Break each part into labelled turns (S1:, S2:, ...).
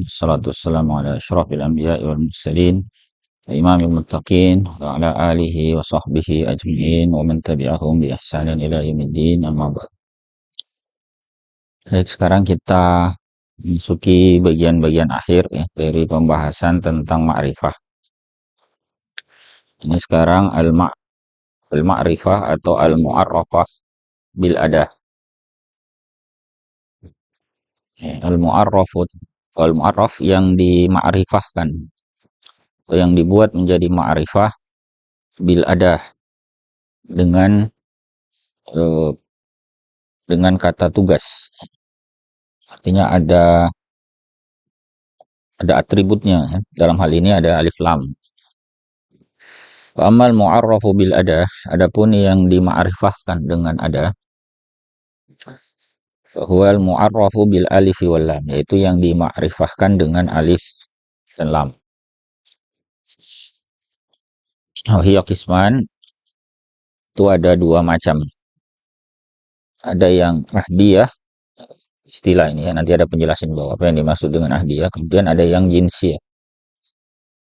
S1: Salatu wassalamu ala asyrafil anbiya'i wal mursalin imamil muttaqin wa ala alihi wa sahbihi ajma'in wa man tabi'ahum bi ihsanin ila yaumiddin amma ba'd. Baik, sekarang kita masuki bagian-bagian akhir ya, dari pembahasan tentang ma'rifah. Ini sekarang al-ma'rifah atau al-mu'arrafah bil adah. Al-mu'arraf yang dima'rifahkan atau yang dibuat menjadi ma'rifah bil adah dengan kata tugas. Artinya ada atributnya ya. Dalam hal ini ada alif lam. Wa amal mu'arrafu bil adah, adapun yang dima'rifahkan dengan adah, huwal mu'arrafu bil alif wal lam, yaitu yang dima'rifahkan dengan alif dan lam. Hiya qisman, itu ada dua macam. Ada yang ahdiyah, istilah ini ya, nanti ada penjelasan bahwa apa yang dimaksud dengan ahdiyah. Kemudian ada yang jinsiyah.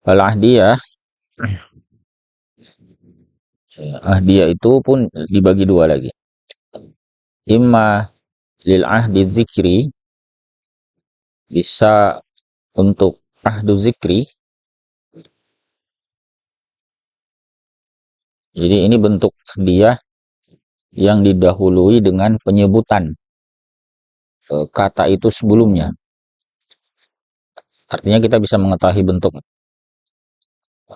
S1: Kalau ahdiyah itu pun dibagi dua lagi. Imma lil ahdi zikri, bisa untuk ahdu zikri. Jadi ini bentuk ahdiyah yang didahului dengan penyebutan kata itu sebelumnya. Artinya kita bisa mengetahui bentuk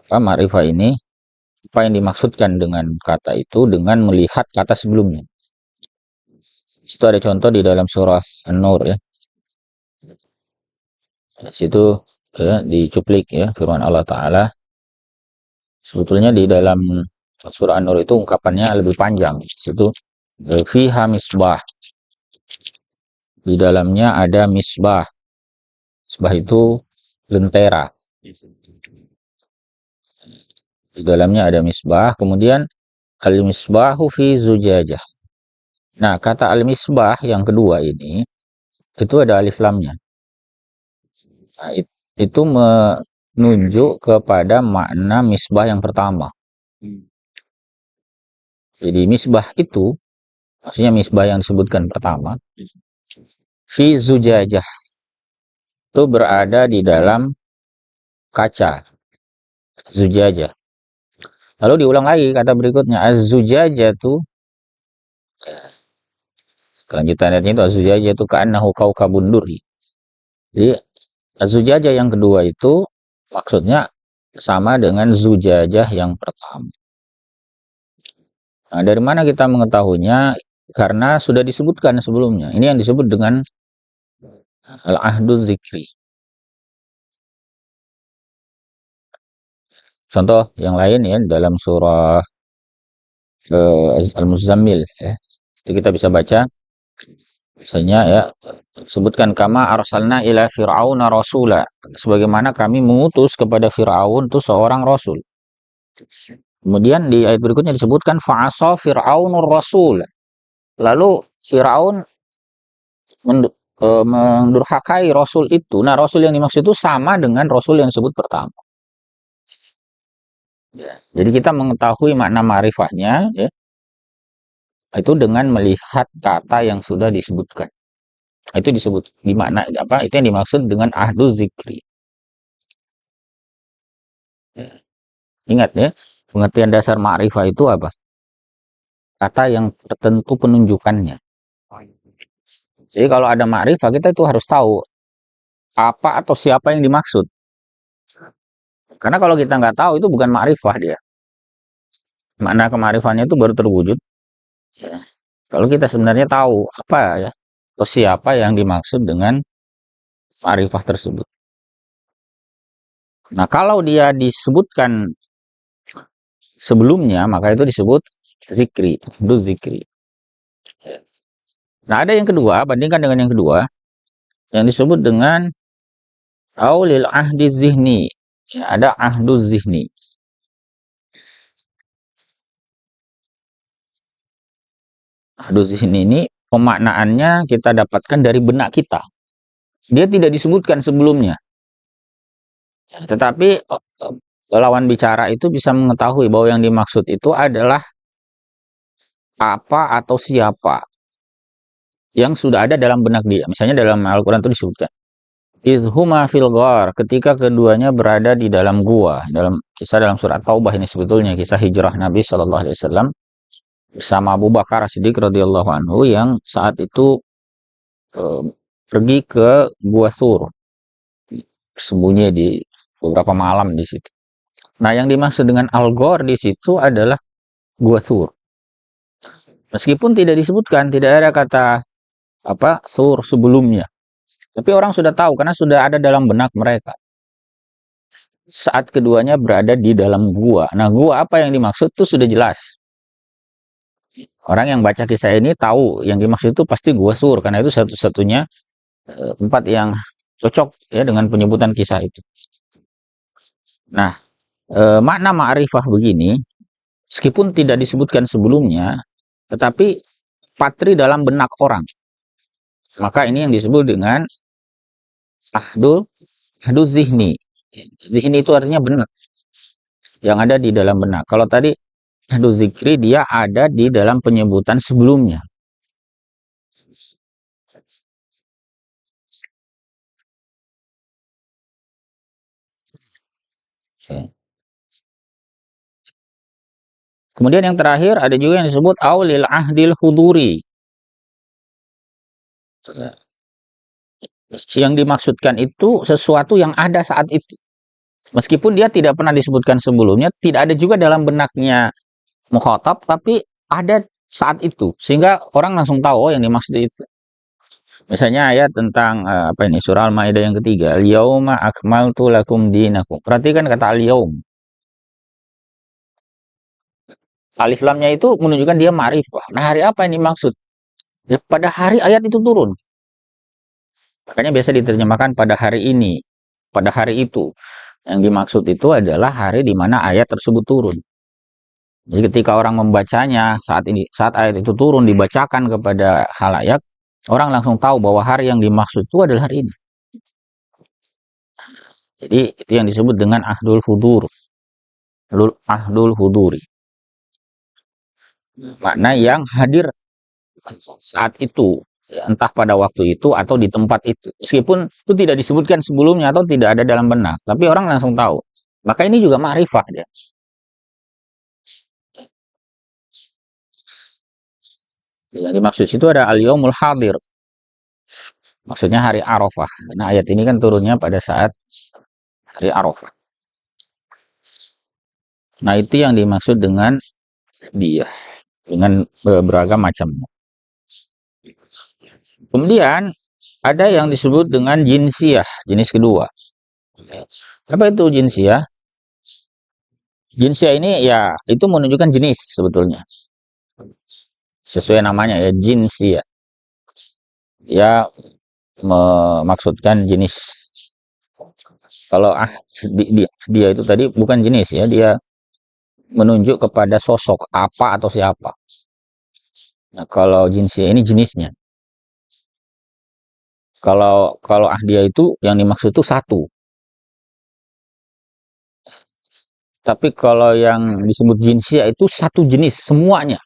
S1: ma'rifah ini, apa yang dimaksudkan dengan kata itu dengan melihat kata sebelumnya. Itu ada contoh di dalam surah An-Nur ya. Situ ya, dicuplik ya firman Allah Ta'ala. Sebetulnya di dalam surah An-Nur itu ungkapannya lebih panjang. Situ fiha misbah. Di dalamnya ada misbah. Misbah itu lentera. Di dalamnya ada misbah, kemudian al-misbahu fi zujajah. Nah, kata al-misbah yang kedua ini, itu ada alif lamnya. Nah, itu menunjuk kepada makna misbah yang pertama. Jadi misbah itu, maksudnya misbah yang disebutkan pertama, fi zujajah, itu berada di dalam kaca, zujajah. Lalu diulang lagi kata berikutnya, az-zujajah itu, kelanjutan ayatnya itu az-zujajah itu ka'annahu kaukabun durri. Jadi az-zujajah yang kedua itu maksudnya sama dengan zujajah yang pertama. Nah, dari mana kita mengetahuinya? Karena sudah disebutkan sebelumnya. Ini yang disebut dengan al-ahdu zikri. Contoh yang lain ya dalam surah Al-Muzammil ya. Itu kita bisa baca misalnya ya, sebutkan kama arsalna ila fir'auna rasula, sebagaimana kami mengutus kepada Fir'aun itu seorang rasul. Kemudian di ayat berikutnya disebutkan fa'asa fir'aunur rasul. Lalu Fir'aun mendurhakai rasul itu. Nah, rasul yang dimaksud itu sama dengan rasul yang disebut pertama. Ya. Jadi kita mengetahui makna ma'rifahnya ya, itu dengan melihat kata yang sudah disebutkan. Itu disebut di mana apa? Itu yang dimaksud dengan ahdu zikri. Ya. Ingat ya, pengertian dasar ma'rifah itu apa? Kata yang tertentu penunjukannya. Jadi kalau ada ma'rifah, kita itu harus tahu apa atau siapa yang dimaksud. Karena kalau kita nggak tahu, itu bukan ma'rifah dia. Makna kema'rifahannya itu baru terwujud ya, kalau kita sebenarnya tahu apa ya, atau siapa yang dimaksud dengan ma'rifah tersebut. Nah, kalau dia disebutkan sebelumnya, maka itu disebut zikri, du zikri. Nah, ada yang kedua, bandingkan dengan yang kedua, yang disebut dengan aulil ahdi zihni. Ya, ada ahdu zihni. Ahdu zihni ini pemaknaannya kita dapatkan dari benak kita. Dia tidak disebutkan sebelumnya. Tetapi lawan bicara itu bisa mengetahui bahwa yang dimaksud itu adalah apa atau siapa yang sudah ada dalam benak dia. Misalnya dalam Al-Quran itu disebutkan izhuma fil ghar, ketika keduanya berada di dalam gua. Dalam kisah dalam surat Taubah ini sebetulnya kisah hijrah Nabi Shallallahu Alaihi Wasallam bersama Abu Bakar Siddiq radhiyallahu anhu yang saat itu eh, pergi ke Gua Sur, sembunyi di beberapa malam di situ. Nah, yang dimaksud dengan Al-Ghor di situ adalah Gua Sur. Meskipun tidak disebutkan, tidak ada kata apa Sur sebelumnya. Tapi orang sudah tahu karena sudah ada dalam benak mereka. Saat keduanya berada di dalam gua. Nah, gua apa yang dimaksud itu sudah jelas. Orang yang baca kisah ini tahu yang dimaksud itu pasti Gua Sur karena itu satu-satunya tempat yang cocok ya dengan penyebutan kisah itu. Nah, makna ma'rifah begini, meskipun tidak disebutkan sebelumnya, tetapi patri dalam benak orang. Maka ini yang disebut dengan ahdu zihni. Zihni itu artinya benak, yang ada di dalam benak. Kalau tadi ahdu zikri, dia ada di dalam penyebutan sebelumnya. Kemudian yang terakhir ada juga yang disebut aulil ahdil huduri. Yang dimaksudkan itu sesuatu yang ada saat itu. Meskipun dia tidak pernah disebutkan sebelumnya, tidak ada juga dalam benaknya mukhatab, tapi ada saat itu. Sehingga orang langsung tahu, oh yang dimaksud itu. Misalnya ayat tentang apa ini, surah Al-Maidah yang ketiga, al-yauma akmaltu lakum dinakum. Perhatikan kata al-yaum. Alif lamnya itu menunjukkan dia ma'rifah. Nah, hari apa yang dimaksud? Ya, pada hari ayat itu turun. Makanya biasa diterjemahkan pada hari ini, pada hari itu. Yang dimaksud itu adalah hari di mana ayat tersebut turun. Jadi ketika orang membacanya saat ayat itu turun dibacakan kepada khalayak, orang langsung tahu bahwa hari yang dimaksud itu adalah hari ini. Jadi itu yang disebut dengan ahdul hudur. Ahdul huduri. Makna yang hadir saat itu, entah pada waktu itu atau di tempat itu. Meskipun itu tidak disebutkan sebelumnya atau tidak ada dalam benak, tapi orang langsung tahu. Maka ini juga ma'rifah ya. Yang dimaksud itu ada al-yaumul hadir. Maksudnya hari Arafah. Nah, ayat ini kan turunnya pada saat hari Arafah. Nah, itu yang dimaksud dengan dia. Dengan beragam macam. Kemudian, ada yang disebut dengan jinsiyah, jenis kedua. Apa itu jinsiyah? Jinsiyah ini ya, itu menunjukkan jenis sebetulnya. Sesuai namanya ya, jinsiyah. Ya, memaksudkan jenis. Kalau dia itu tadi bukan jenis ya, dia menunjuk kepada sosok apa atau siapa. Nah, kalau jinsiyah ini jenisnya. Kalau dia itu yang dimaksud itu satu. Tapi kalau yang disebut jinsiyah itu satu jenis semuanya.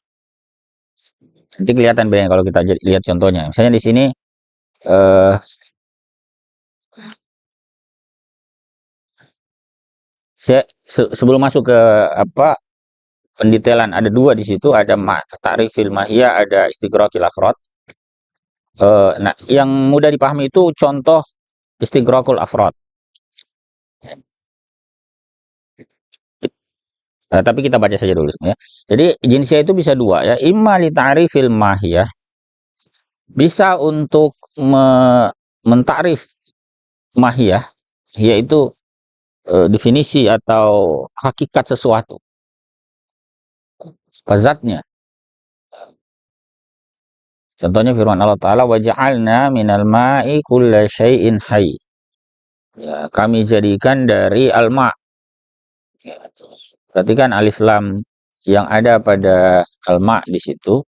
S1: Nanti kelihatan bedanya kalau kita lihat contohnya. Misalnya di sini eh, sebelum masuk ke apa pendetailan ada dua di situ, ada ta'rifil mahiyah, ada istighraqil afrad. Nah, yang mudah dipahami itu contoh istighraqul afrad. Tapi kita baca saja dulu ya. Jadi jinsiyah itu bisa dua ya. Imma li ta'rifil mahiyah, bisa untuk mentakrif mahiyah, yaitu definisi atau hakikat sesuatu, zatnya. Contohnya firman Allah Ta'ala, waja'alna minal ma'i kulla syai'in hayy. Ya, kami jadikan dari al-ma'. Perhatikan alif lam yang ada pada al-ma' di situ.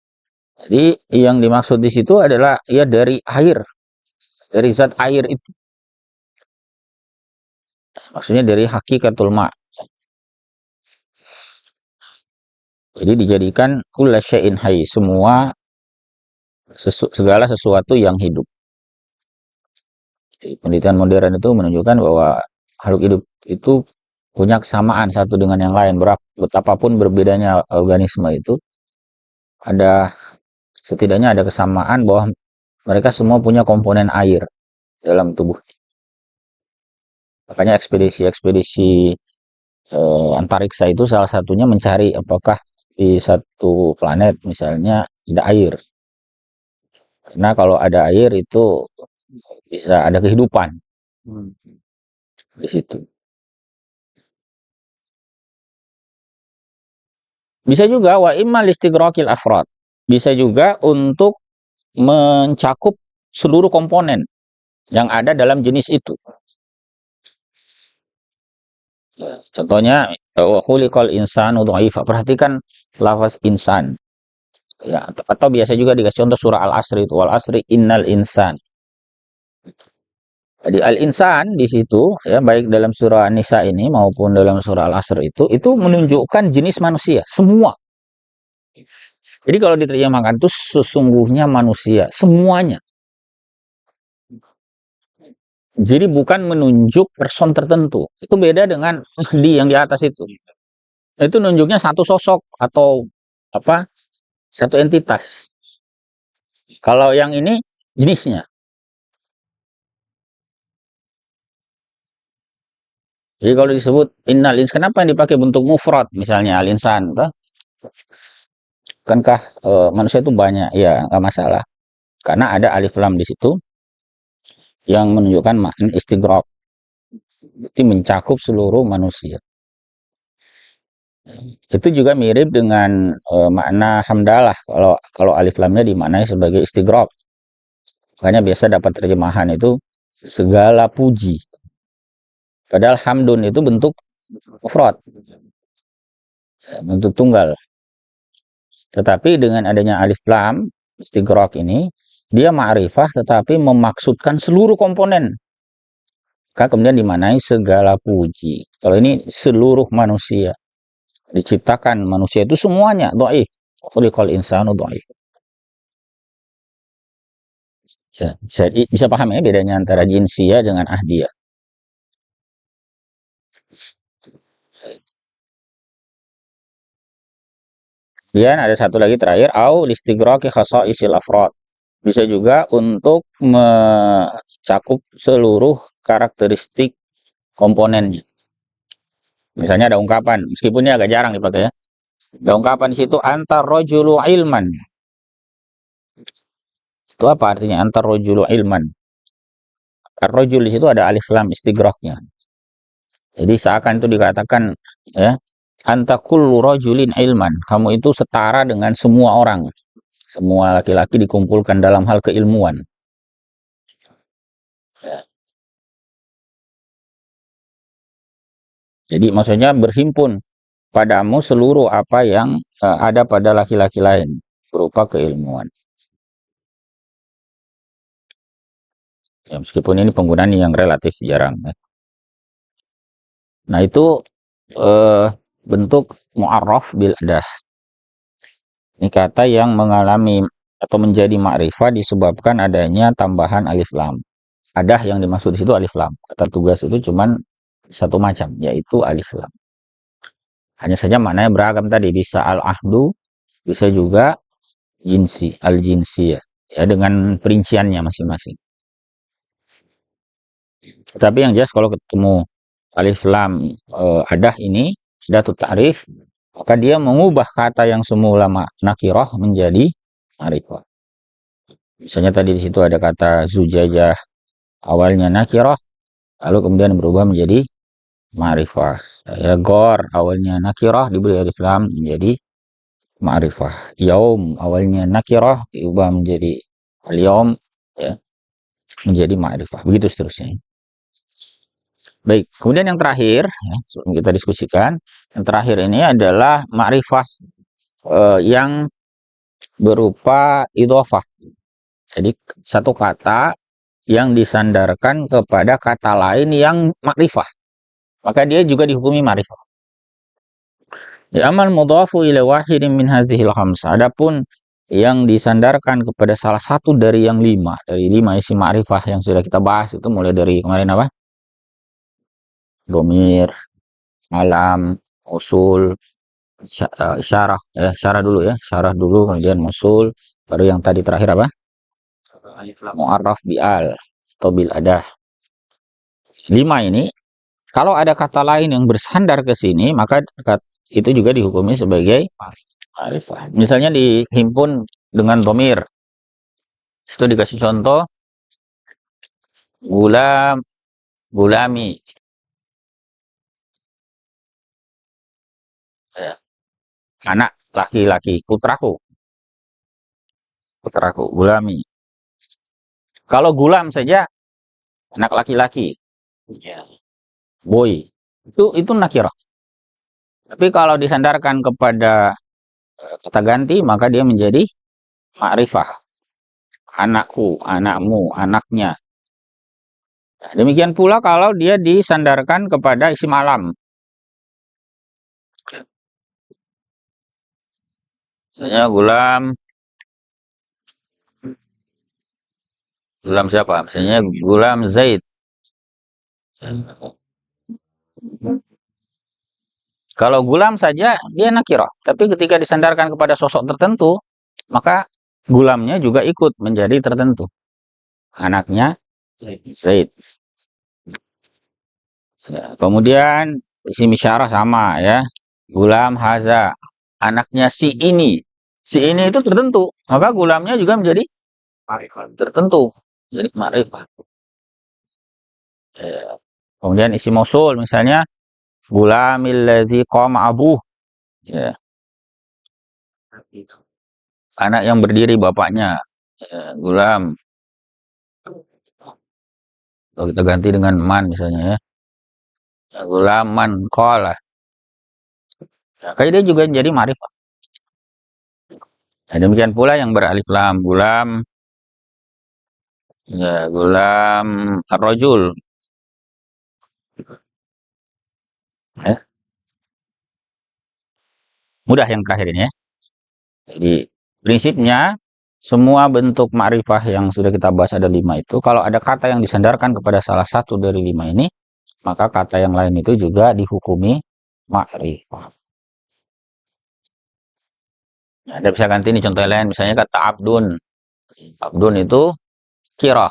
S1: Jadi yang dimaksud di situ adalah ya dari air, dari zat air itu. Maksudnya dari hakikatul ma. Jadi dijadikan kulla syai'in hayy, semua segala sesuatu yang hidup. Jadi, penelitian modern itu menunjukkan bahwa makhluk hidup itu punya kesamaan satu dengan yang lain. Betapapun berbedanya organisme itu, ada setidaknya ada kesamaan bahwa mereka semua punya komponen air dalam tubuh. Makanya ekspedisi-ekspedisi antariksa itu salah satunya mencari apakah di satu planet misalnya ada air. Karena kalau ada air itu bisa ada kehidupan di situ. Bisa juga wa imma listighraqil afrad. Bisa juga untuk mencakup seluruh komponen yang ada dalam jenis itu. Contohnya wa khuliqal insanu dha'ifa. Perhatikan lafaz insan. Ya, atau biasa juga dikasih contoh surah Al-Asr itu, wal asri innal insan. Jadi al-insan di situ ya, baik dalam surah An-Nisa ini maupun dalam surah Al-Asr itu menunjukkan jenis manusia semua. Jadi kalau diterjemahkan itu sesungguhnya manusia semuanya. Jadi bukan menunjuk person tertentu. Itu beda dengan di yang di atas itu. Itu nunjuknya satu sosok atau apa? Satu entitas. Kalau yang ini jenisnya. Jadi kalau disebut innal insan, kenapa yang dipakai bentuk mufrad misalnya al-insan, bukankah manusia itu banyak? Ya, nggak masalah. Karena ada alif lam di situ yang menunjukkan makna istighraq. Itu mencakup seluruh manusia. Itu juga mirip dengan makna hamdalah kalau alif lamnya dimaknai sebagai istighraq. Makanya biasa dapat terjemahan itu segala puji. Padahal hamdun itu bentuk mufrad, bentuk tunggal. Tetapi dengan adanya alif lam istighraq ini, dia ma'rifah tetapi memaksudkan seluruh komponen. Maka kemudian dimaknai segala puji. Kalau ini seluruh manusia. Diciptakan manusia itu semuanya dhaif. Khuliqal insanu dhaif. Ya, bisa paham ya bedanya antara jinsiyah dengan ahdiyah. Kemudian ada satu lagi terakhir, au listighraqi khasaisil afrad. Bisa juga untuk mencakup seluruh karakteristik komponennya. Misalnya ada ungkapan, meskipun ini agak jarang dipakai ya. Ada ungkapan di situ antar rojulu ilman. Itu apa artinya antar rojulu ilman? Ar-rojul di situ ada alif lam istighraqnya. Jadi seakan itu dikatakan ya, anta kullu rajulin ilman. Kamu itu setara dengan semua orang. Semua laki-laki dikumpulkan dalam hal keilmuan. Ya. Jadi maksudnya berhimpun padamu seluruh apa yang ada pada laki-laki lain berupa keilmuan. Ya, meskipun ini penggunaan yang relatif jarang. Ya. Nah itu bentuk mu'arraf bil adah. Ini kata yang mengalami atau menjadi ma'rifah disebabkan adanya tambahan alif lam. Adah yang dimaksud di situ alif lam. Kata tugas itu cuman satu macam, yaitu alif lam. Hanya saja maknanya beragam tadi, bisa al-ahdu, bisa juga jinsi, al-jinsi ya, dengan perinciannya masing-masing. Tapi yang jelas kalau ketemu alif lam adah ini, adatut ta'rif, maka dia mengubah kata yang semula nakirah menjadi ma'rifah. Misalnya tadi di situ ada kata zujajah, awalnya nakirah, lalu kemudian berubah menjadi ma'rifah. Ya, gor awalnya nakirah diberi alif lam menjadi ma'rifah. Yaum awalnya nakirah diubah menjadi al-yaum ya, menjadi ma'rifah. Begitu seterusnya. Baik, kemudian yang terakhir ya, sebelum kita diskusikan, yang terakhir ini adalah ma'rifah yang berupa idhofah. Jadi satu kata yang disandarkan kepada kata lain yang makrifah. maka dia juga dihukumi ma'rifah. Amal mudhafu ila wahidin min hadhil khamsah. Adapun yang disandarkan kepada salah satu dari yang lima, dari lima isim ma'rifah yang sudah kita bahas itu, mulai dari kemarin apa? Domir, alam, usul, syarah, syarah dulu ya, syarah dulu, kemudian usul, baru yang tadi terakhir apa? Mu'arraf bi'al atau bil adah. Lima ini, kalau ada kata lain yang bersandar ke sini, maka itu juga dihukumi sebagai ma'rifah. Misalnya dihimpun dengan domir. Itu dikasih contoh, gulam, gulami. Ya. Anak laki-laki, putraku, gulami. Kalau gulam saja, anak laki-laki, ya, boy. Itu nakirah. Tapi kalau disandarkan kepada kata ganti, maka dia menjadi ma'rifah. Anakku, anakmu, anaknya. Nah, demikian pula kalau dia disandarkan kepada isim alam. Misalnya gulam siapa? Misalnya gulam Zaid. Kalau gulam saja dia nakirah, tapi ketika disandarkan kepada sosok tertentu, maka gulamnya juga ikut menjadi tertentu. Anaknya Zaid. Ya, kemudian isim isyarah sama ya. Gulam haza, anaknya si ini. Si ini itu tertentu, maka gulamnya juga menjadi tertentu, jadi ma'rifah. Ya. Kemudian isim mausul misalnya gulamil ladzi qama abuh. Ya. Anak yang berdiri bapaknya. Ya, gulam. Kalau kita ganti dengan man misalnya ya. Ya, gulam man qala. Ya, kayak dia juga jadi ma'rifah. Nah, demikian pula yang beralif lam, gulam, ya gulam ar-rajul. Ya, mudah yang terakhir ini ya. Jadi prinsipnya semua bentuk ma'rifah yang sudah kita bahas ada lima itu, kalau ada kata yang disandarkan kepada salah satu dari lima ini, maka kata yang lain itu juga dihukumi ma'rifah. Nah, ada bisa ganti ini contoh lain, misalnya kata abdun. Abdun itu kirah.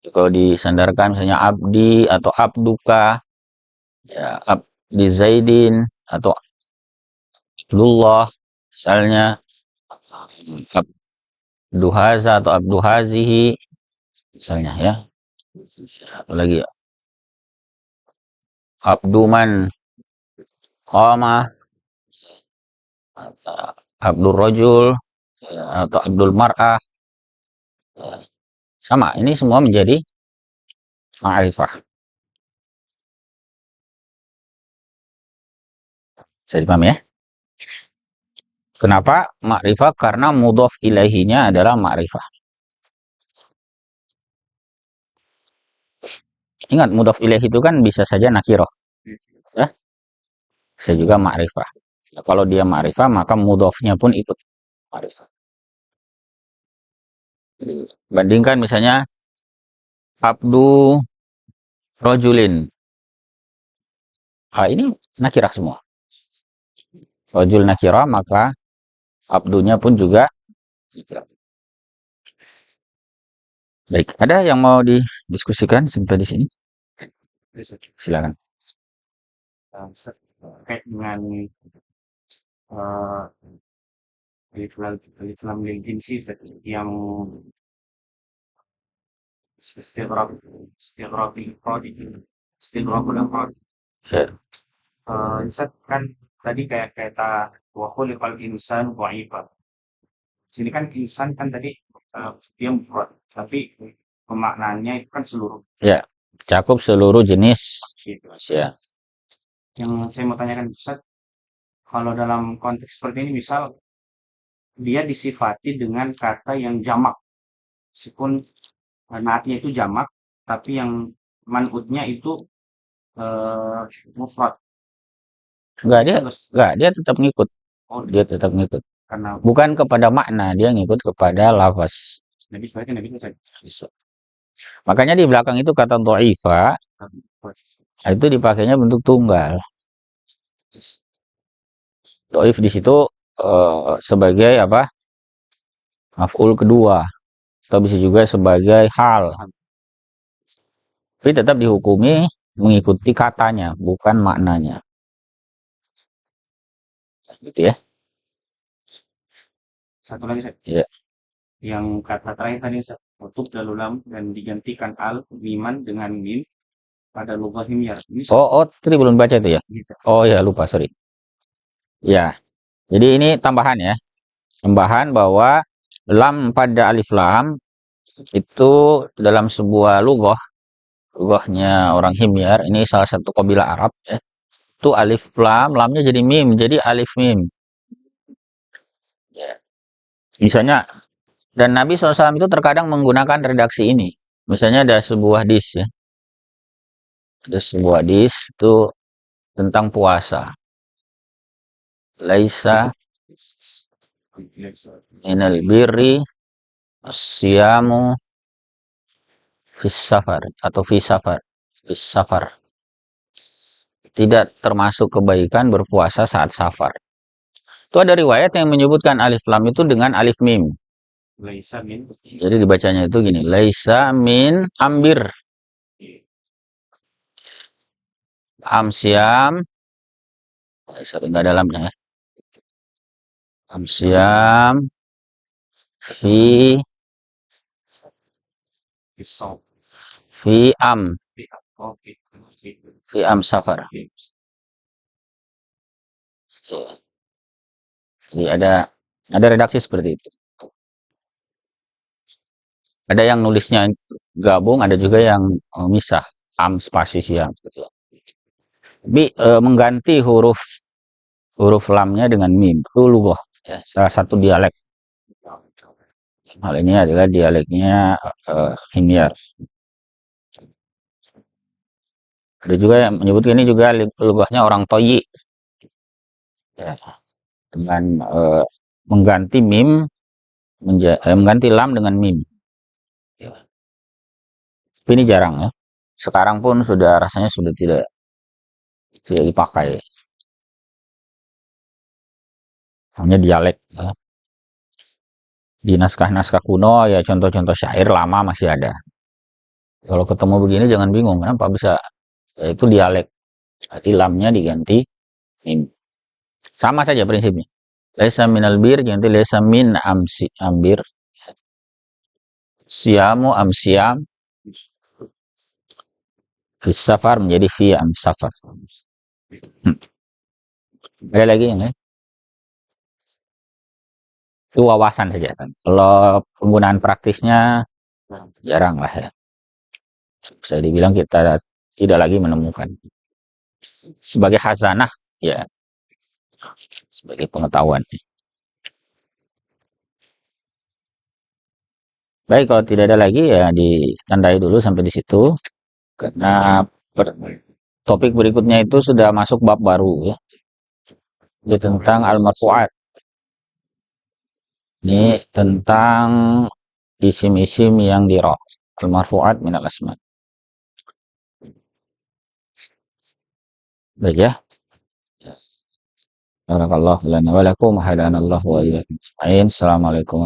S1: Kalau disandarkan misalnya abdi atau abduka, ya abdi zaidin atau abdullah, misalnya abduhaza atau abduhazihi, misalnya ya. Apalagi ya, abduman qama, abdul rajul, ya, atau abdul mar'ah, ya. Sama, ini semua menjadi ma'rifah. Bisa dipahami ya? Kenapa ma'rifah? Karena mudhof ilaihinya adalah ma'rifah. Ingat, mudhof ilaihi itu kan bisa saja nakirah, ya? Bisa juga ma'rifah. Nah, kalau dia ma'rifah, maka mudhofnya pun ikut ma'rifah. Bandingkan misalnya abdu rojulin. Ini nakirah semua. Rojul nakirah, maka abdunya pun juga nakirah. Baik, ada yang mau didiskusikan sampai di sini? Silakan.
S2: Terkait dengan alif lam lil jinsi yang istighraqil prodi istighraqul afrod.
S1: Ya.
S2: Ustaz kan tadi kayak kata wa khuliqal insanu dha'ifa. Sini kan insan kan tadi dia mufrad, tapi pemaknaannya itu kan seluruh.
S1: Ya, cakup seluruh jenis
S2: Gitu.
S1: manusia.
S2: Yang saya mau tanyakan Ustaz, kalau dalam konteks seperti ini misal dia disifati dengan kata yang jamak, meskipun naatnya itu jamak, tapi yang man'utnya itu mufrad.
S1: Enggak, dia
S2: Terus,
S1: enggak, dia tetap ngikut.
S2: oh,
S1: Dia tetap ngikut.
S2: karena
S1: Bukan kepada makna, dia ngikut kepada lafaz.
S2: Nabi sebaiknya Nabi itu
S1: Bisa. Makanya di belakang itu kata dha'ifa itu dipakainya bentuk tunggal. Dhaif di situ sebagai apa? Maf'ul kedua. Atau bisa juga sebagai hal. Tapi tetap dihukumi mengikuti katanya, bukan maknanya. Gitu ya.
S2: satu lagi Ustaz.
S1: Ya.
S2: Yang kata terakhir tadi Ustaz, tutup dalulam dan digantikan al miman dengan mim pada lugah himyar. Ini
S1: Oh, tadi belum baca itu ya?
S2: bisa.
S1: Oh ya, lupa, sorry. Ya. Jadi ini tambahan ya. Tambahan bahwa lam pada alif lam itu dalam sebuah lugahnya orang himyar, ini salah satu kabilah Arab ya. Itu alif lam, lamnya jadi mim, jadi alif mim. Ya. Misalnya, dan Nabi SAW itu terkadang menggunakan redaksi ini. Misalnya ada sebuah hadis ya. Ada sebuah hadis itu tentang puasa. Laisa minal birri asyamu fis safar atau fis safar. Tidak termasuk kebaikan berpuasa saat safar. Itu ada riwayat yang menyebutkan alif lam itu dengan alif mim.
S2: Laisa min.
S1: Jadi dibacanya itu gini, laisa min ambir. Amsyam, enggak dalamnya ya. Amsyam fi
S2: Pisau.
S1: fi am
S2: Oke.
S1: fi am safar. Jadi ada redaksi seperti itu. Ada yang nulisnya gabung, ada juga yang misah am spasi siang. Tapi mengganti huruf lamnya dengan mim itu lughah ya, salah satu dialek. Hal ini adalah dialeknya himyar. Ada juga yang menyebut ini juga lughahnya orang Toyi ya, dengan mengganti mim mengganti lam dengan mim. Ya. Tapi ini jarang ya. Sekarang pun rasanya sudah tidak dipakai. Hanya dialek ya. Di naskah-naskah kuno ya contoh-contoh syair lama masih ada. Kalau ketemu begini jangan bingung kenapa bisa ya, itu dialek. Berarti lamnya diganti mim. Sama saja prinsipnya. Laisa minal bir ganti laisa min ambir. Siamu amsiam. Fis safar menjadi fi am safar. Ada lagi yang lain? Itu wawasan saja kan. Kalau penggunaan praktisnya jarang lah ya. Bisa dibilang kita tidak lagi menemukan. Sebagai khazanah ya. Sebagai pengetahuan. Baik, kalau tidak ada lagi ya ditandai dulu sampai di situ. Karena topik berikutnya itu sudah masuk bab baru ya. Ini tentang al-marfu'at. Ini tentang isim-isim yang di-raf. Al-marfu'at minal asma. Baik ya. Barakallahu lana wa lakum wa hadanallahu wa iyyakum. Assalamualaikum.